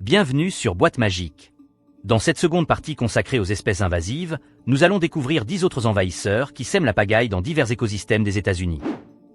Bienvenue sur Boîte Magique. Dans cette seconde partie consacrée aux espèces invasives, nous allons découvrir 10 autres envahisseurs qui sèment la pagaille dans divers écosystèmes des États-Unis.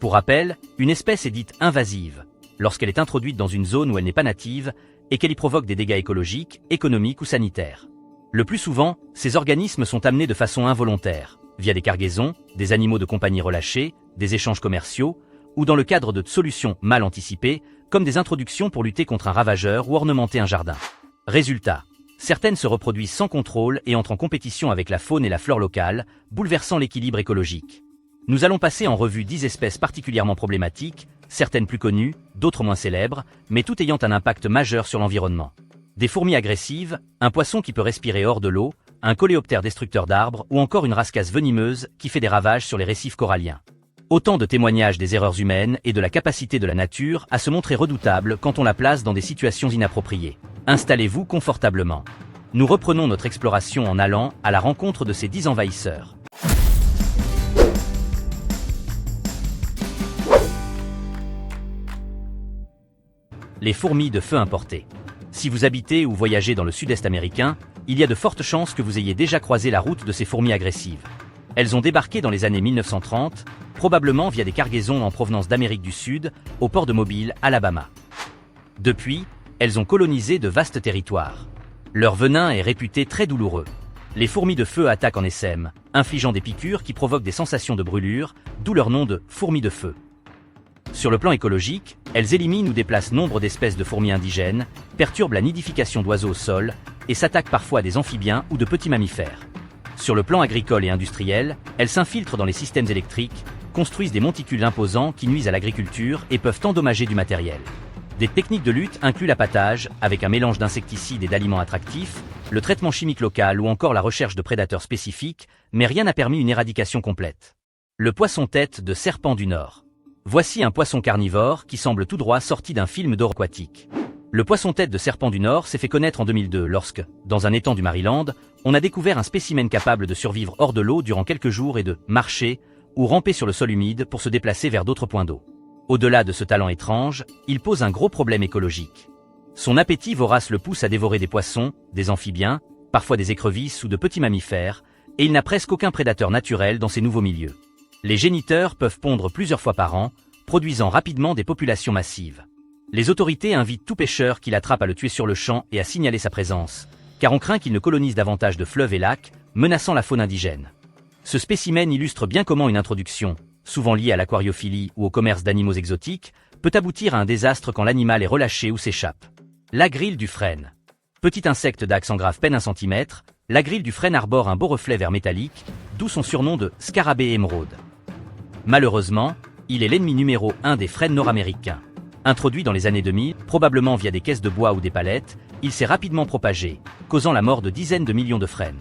Pour rappel, une espèce est dite invasive lorsqu'elle est introduite dans une zone où elle n'est pas native et qu'elle y provoque des dégâts écologiques, économiques ou sanitaires. Le plus souvent, ces organismes sont amenés de façon involontaire, via des cargaisons, des animaux de compagnie relâchés, des échanges commerciaux, ou dans le cadre de solutions mal anticipées, comme des introductions pour lutter contre un ravageur ou ornementer un jardin. Résultat, certaines se reproduisent sans contrôle et entrent en compétition avec la faune et la flore locale, bouleversant l'équilibre écologique. Nous allons passer en revue 10 espèces particulièrement problématiques, certaines plus connues, d'autres moins célèbres, mais toutes ayant un impact majeur sur l'environnement. Des fourmis agressives, un poisson qui peut respirer hors de l'eau, un coléoptère destructeur d'arbres ou encore une rascasse venimeuse qui fait des ravages sur les récifs coralliens. Autant de témoignages des erreurs humaines et de la capacité de la nature à se montrer redoutable quand on la place dans des situations inappropriées. Installez-vous confortablement. Nous reprenons notre exploration en allant à la rencontre de ces 10 envahisseurs. Les fourmis de feu importées. Si vous habitez ou voyagez dans le sud-est américain, il y a de fortes chances que vous ayez déjà croisé la route de ces fourmis agressives. Elles ont débarqué dans les années 1930, probablement via des cargaisons en provenance d'Amérique du Sud, au port de Mobile, Alabama. Depuis, elles ont colonisé de vastes territoires. Leur venin est réputé très douloureux. Les fourmis de feu attaquent en essaim, infligeant des piqûres qui provoquent des sensations de brûlure, d'où leur nom de fourmis de feu. Sur le plan écologique, elles éliminent ou déplacent nombre d'espèces de fourmis indigènes, perturbent la nidification d'oiseaux au sol et s'attaquent parfois à des amphibiens ou de petits mammifères. Sur le plan agricole et industriel, elles s'infiltrent dans les systèmes électriques, construisent des monticules imposants qui nuisent à l'agriculture et peuvent endommager du matériel. Des techniques de lutte incluent l'appâtage, avec un mélange d'insecticides et d'aliments attractifs, le traitement chimique local ou encore la recherche de prédateurs spécifiques, mais rien n'a permis une éradication complète. Le poisson-tête de serpent du Nord. Voici un poisson carnivore qui semble tout droit sorti d'un film d'horreur aquatique. Le poisson-tête de serpent du Nord s'est fait connaître en 2002 lorsque, dans un étang du Maryland, on a découvert un spécimen capable de survivre hors de l'eau durant quelques jours et de marcher ou ramper sur le sol humide pour se déplacer vers d'autres points d'eau. Au-delà de ce talent étrange, il pose un gros problème écologique. Son appétit vorace le pousse à dévorer des poissons, des amphibiens, parfois des écrevisses ou de petits mammifères, et il n'a presque aucun prédateur naturel dans ces nouveaux milieux. Les géniteurs peuvent pondre plusieurs fois par an, produisant rapidement des populations massives. Les autorités invitent tout pêcheur qui l'attrape à le tuer sur le champ et à signaler sa présence, car on craint qu'il ne colonise davantage de fleuves et lacs, menaçant la faune indigène. Ce spécimen illustre bien comment une introduction, souvent liée à l'aquariophilie ou au commerce d'animaux exotiques, peut aboutir à un désastre quand l'animal est relâché ou s'échappe. La grille du frêne. Petit insecte d'accent grave peine 1 cm, la grille du frêne arbore un beau reflet vert métallique, d'où son surnom de scarabée émeraude. Malheureusement, il est l'ennemi numéro 1 des frênes nord-américains. Introduit dans les années 2000, probablement via des caisses de bois ou des palettes, il s'est rapidement propagé, causant la mort de dizaines de millions de frênes.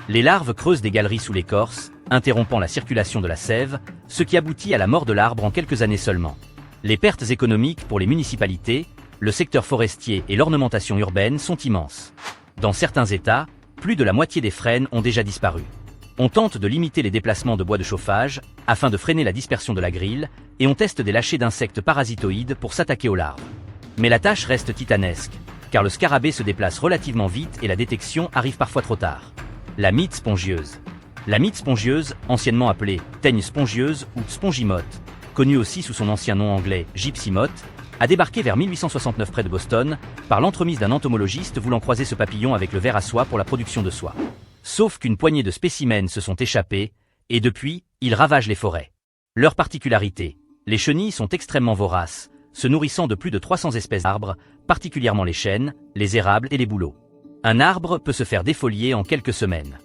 Les larves creusent des galeries sous l'écorce, interrompant la circulation de la sève, ce qui aboutit à la mort de l'arbre en quelques années seulement. Les pertes économiques pour les municipalités, le secteur forestier et l'ornementation urbaine sont immenses. Dans certains États, plus de la moitié des frênes ont déjà disparu. On tente de limiter les déplacements de bois de chauffage, afin de freiner la dispersion de la grille, et on teste des lâchers d'insectes parasitoïdes pour s'attaquer aux larves. Mais la tâche reste titanesque, car le scarabée se déplace relativement vite et la détection arrive parfois trop tard. La mite spongieuse. La mite spongieuse, anciennement appelée teigne spongieuse ou spongimote, connue aussi sous son ancien nom anglais gypsy moth, a débarqué vers 1869 près de Boston, par l'entremise d'un entomologiste voulant croiser ce papillon avec le ver à soie pour la production de soie. Sauf qu'une poignée de spécimens se sont échappés, et depuis, ils ravagent les forêts. Leur particularité, les chenilles sont extrêmement voraces, se nourrissant de plus de 300 espèces d'arbres, particulièrement les chênes, les érables et les bouleaux. Un arbre peut se faire défolier en quelques semaines.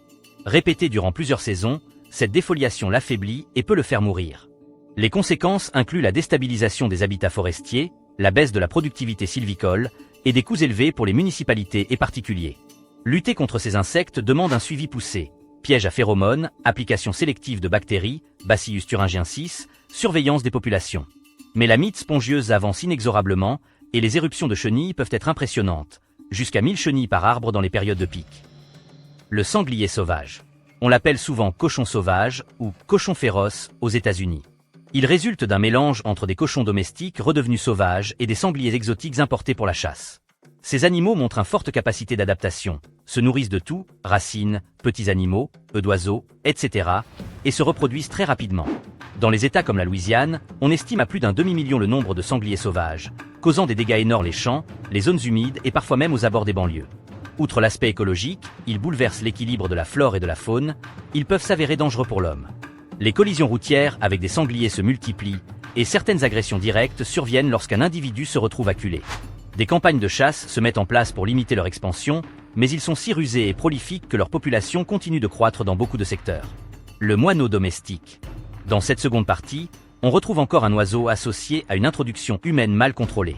Répétée durant plusieurs saisons, cette défoliation l'affaiblit et peut le faire mourir. Les conséquences incluent la déstabilisation des habitats forestiers, la baisse de la productivité sylvicole et des coûts élevés pour les municipalités et particuliers. Lutter contre ces insectes demande un suivi poussé, pièges à phéromones, application sélective de bactéries, Bacillus thuringiensis, surveillance des populations. Mais la mite spongieuse avance inexorablement et les éruptions de chenilles peuvent être impressionnantes, jusqu'à 1000 chenilles par arbre dans les périodes de pic. Le sanglier sauvage. On l'appelle souvent cochon sauvage ou cochon féroce aux États-Unis. Il résulte d'un mélange entre des cochons domestiques redevenus sauvages et des sangliers exotiques importés pour la chasse. Ces animaux montrent une forte capacité d'adaptation, se nourrissent de tout, racines, petits animaux, œufs d'oiseaux, etc., et se reproduisent très rapidement. Dans les États comme la Louisiane, on estime à plus d'un demi-million le nombre de sangliers sauvages, causant des dégâts énormes les champs, les zones humides et parfois même aux abords des banlieues. Outre l'aspect écologique, ils bouleversent l'équilibre de la flore et de la faune, ils peuvent s'avérer dangereux pour l'homme. Les collisions routières avec des sangliers se multiplient, et certaines agressions directes surviennent lorsqu'un individu se retrouve acculé. Des campagnes de chasse se mettent en place pour limiter leur expansion, mais ils sont si rusés et prolifiques que leur population continue de croître dans beaucoup de secteurs. Le moineau domestique. Dans cette seconde partie, on retrouve encore un oiseau associé à une introduction humaine mal contrôlée.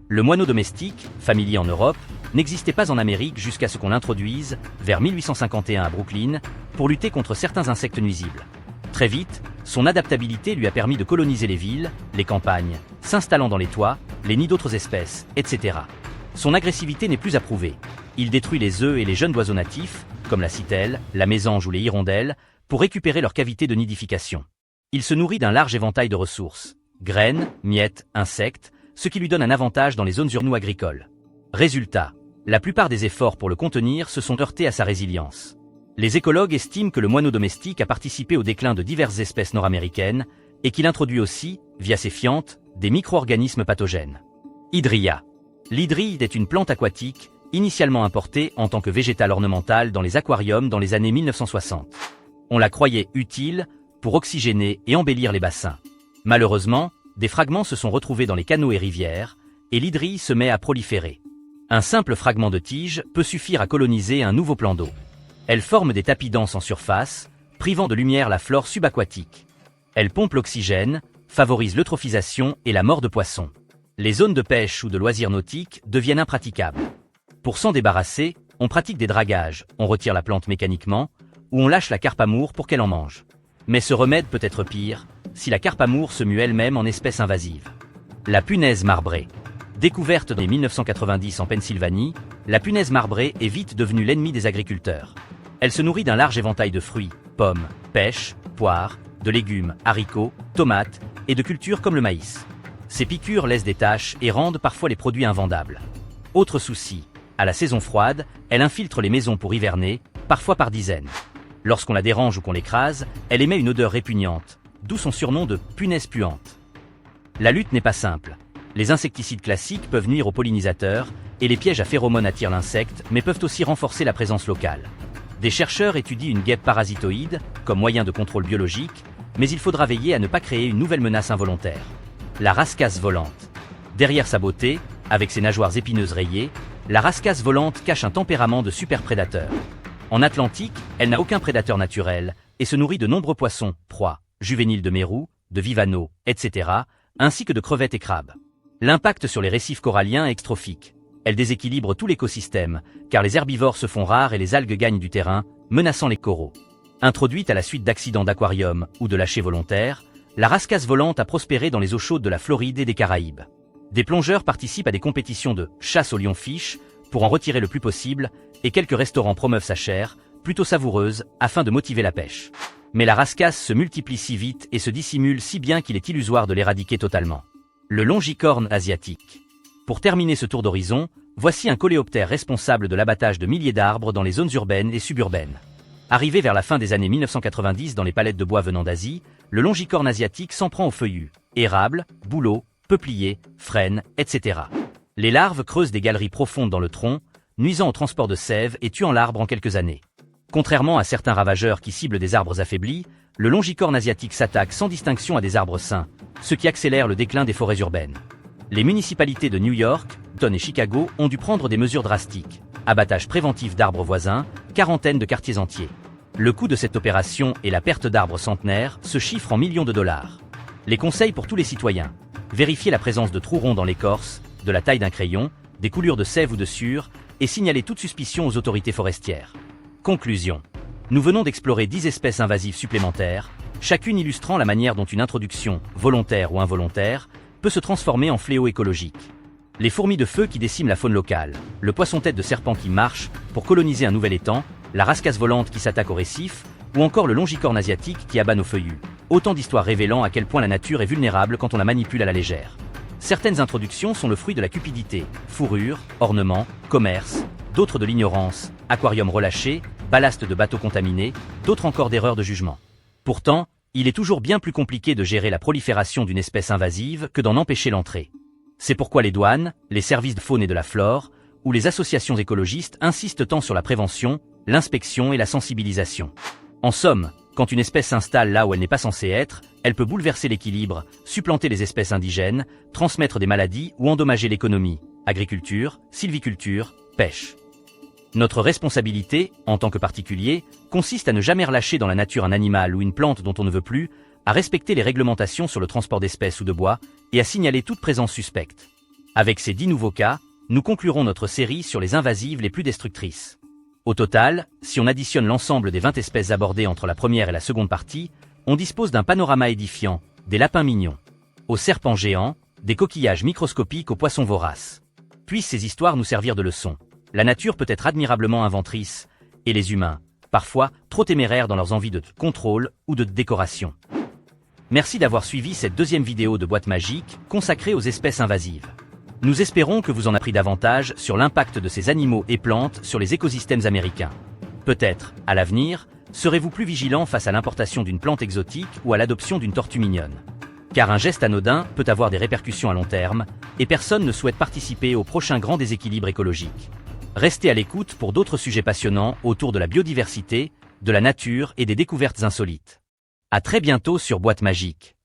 Le moineau domestique, familier en Europe, n'existait pas en Amérique jusqu'à ce qu'on l'introduise, vers 1851 à Brooklyn, pour lutter contre certains insectes nuisibles. Très vite, son adaptabilité lui a permis de coloniser les villes, les campagnes, s'installant dans les toits, les nids d'autres espèces, etc. Son agressivité n'est plus à prouver. Il détruit les œufs et les jeunes d'oiseaux natifs, comme la citelle, la mésange ou les hirondelles, pour récupérer leur cavité de nidification. Il se nourrit d'un large éventail de ressources, graines, miettes, insectes, ce qui lui donne un avantage dans les zones urbaines ou agricoles. Résultat, la plupart des efforts pour le contenir se sont heurtés à sa résilience. Les écologues estiment que le moineau domestique a participé au déclin de diverses espèces nord-américaines et qu'il introduit aussi, via ses fientes, des micro-organismes pathogènes. Hydria. L'hydride est une plante aquatique, initialement importée en tant que végétal ornemental dans les aquariums dans les années 1960. On la croyait utile pour oxygéner et embellir les bassins. Malheureusement, des fragments se sont retrouvés dans les canaux et rivières, et l'hydrie se met à proliférer. Un simple fragment de tige peut suffire à coloniser un nouveau plan d'eau. Elle forme des tapis denses en surface, privant de lumière la flore subaquatique. Elle pompe l'oxygène, favorise l'eutrophisation et la mort de poissons. Les zones de pêche ou de loisirs nautiques deviennent impraticables. Pour s'en débarrasser, on pratique des dragages, on retire la plante mécaniquement, ou on lâche la carpe amour pour qu'elle en mange. Mais ce remède peut être pire, si la carpe amour se mue elle-même en espèce invasive. La punaise marbrée. Découverte dès 1990 en Pennsylvanie, la punaise marbrée est vite devenue l'ennemi des agriculteurs. Elle se nourrit d'un large éventail de fruits, pommes, pêches, poires, de légumes, haricots, tomates et de cultures comme le maïs. Ces piqûres laissent des taches et rendent parfois les produits invendables. Autre souci, à la saison froide, elle infiltre les maisons pour hiverner, parfois par dizaines. Lorsqu'on la dérange ou qu'on l'écrase, elle émet une odeur répugnante, d'où son surnom de punaise puante. La lutte n'est pas simple. Les insecticides classiques peuvent nuire aux pollinisateurs, et les pièges à phéromones attirent l'insecte, mais peuvent aussi renforcer la présence locale. Des chercheurs étudient une guêpe parasitoïde, comme moyen de contrôle biologique, mais il faudra veiller à ne pas créer une nouvelle menace involontaire. La rascasse volante. Derrière sa beauté, avec ses nageoires épineuses rayées, la rascasse volante cache un tempérament de superprédateur. En Atlantique, elle n'a aucun prédateur naturel, et se nourrit de nombreux poissons, proies, juvéniles de mérous, de vivaneaux, etc., ainsi que de crevettes et crabes. L'impact sur les récifs coralliens est extrophique. Elle déséquilibre tout l'écosystème, car les herbivores se font rares et les algues gagnent du terrain, menaçant les coraux. Introduite à la suite d'accidents d'aquarium ou de lâchers volontaires, la rascasse volante a prospéré dans les eaux chaudes de la Floride et des Caraïbes. Des plongeurs participent à des compétitions de chasse au lion-fiche pour en retirer le plus possible, et quelques restaurants promeuvent sa chair, plutôt savoureuse, afin de motiver la pêche. Mais la rascasse se multiplie si vite et se dissimule si bien qu'il est illusoire de l'éradiquer totalement. Le longicorne asiatique. Pour terminer ce tour d'horizon, voici un coléoptère responsable de l'abattage de milliers d'arbres dans les zones urbaines et suburbaines. Arrivé vers la fin des années 1990 dans les palettes de bois venant d'Asie, le longicorne asiatique s'en prend aux feuillus, érables, bouleaux, peupliers, frênes, etc. Les larves creusent des galeries profondes dans le tronc, nuisant au transport de sève et tuant l'arbre en quelques années. Contrairement à certains ravageurs qui ciblent des arbres affaiblis, le longicorne asiatique s'attaque sans distinction à des arbres sains, ce qui accélère le déclin des forêts urbaines. Les municipalités de New York, Boston et Chicago ont dû prendre des mesures drastiques. Abattage préventif d'arbres voisins, quarantaine de quartiers entiers. Le coût de cette opération et la perte d'arbres centenaires se chiffrent en millions de dollars. Les conseils pour tous les citoyens. Vérifier la présence de trous ronds dans l'écorce, de la taille d'un crayon, des coulures de sève ou de suure, et signaler toute suspicion aux autorités forestières. Conclusion. Nous venons d'explorer 10 espèces invasives supplémentaires, chacune illustrant la manière dont une introduction, volontaire ou involontaire, peut se transformer en fléau écologique. Les fourmis de feu qui déciment la faune locale, le poisson-tête de serpent qui marche pour coloniser un nouvel étang, la rascasse volante qui s'attaque aux récifs, ou encore le longicorne asiatique qui abat nos feuillus. Autant d'histoires révélant à quel point la nature est vulnérable quand on la manipule à la légère. Certaines introductions sont le fruit de la cupidité, fourrure, ornement, commerce, d'autres de l'ignorance, aquarium relâché, ballast de bateaux contaminés, d'autres encore d'erreurs de jugement. Pourtant, il est toujours bien plus compliqué de gérer la prolifération d'une espèce invasive que d'en empêcher l'entrée. C'est pourquoi les douanes, les services de faune et de la flore, ou les associations écologistes insistent tant sur la prévention, l'inspection et la sensibilisation. En somme, quand une espèce s'installe là où elle n'est pas censée être, elle peut bouleverser l'équilibre, supplanter les espèces indigènes, transmettre des maladies ou endommager l'économie, agriculture, sylviculture, pêche. Notre responsabilité, en tant que particulier, consiste à ne jamais relâcher dans la nature un animal ou une plante dont on ne veut plus, à respecter les réglementations sur le transport d'espèces ou de bois, et à signaler toute présence suspecte. Avec ces 10 nouveaux cas, nous conclurons notre série sur les invasives les plus destructrices. Au total, si on additionne l'ensemble des 20 espèces abordées entre la première et la seconde partie, on dispose d'un panorama édifiant, des lapins mignons, aux serpents géants, des coquillages microscopiques aux poissons voraces. Puissent ces histoires nous servir de leçon. La nature peut être admirablement inventrice, et les humains, parfois, trop téméraires dans leurs envies de contrôle ou de décoration. Merci d'avoir suivi cette deuxième vidéo de Boîte Magique consacrée aux espèces invasives. Nous espérons que vous en appris davantage sur l'impact de ces animaux et plantes sur les écosystèmes américains. Peut-être, à l'avenir, serez-vous plus vigilant face à l'importation d'une plante exotique ou à l'adoption d'une tortue mignonne. Car un geste anodin peut avoir des répercussions à long terme, et personne ne souhaite participer au prochain grand déséquilibre écologique. Restez à l'écoute pour d'autres sujets passionnants autour de la biodiversité, de la nature et des découvertes insolites. À très bientôt sur Boîte Magique.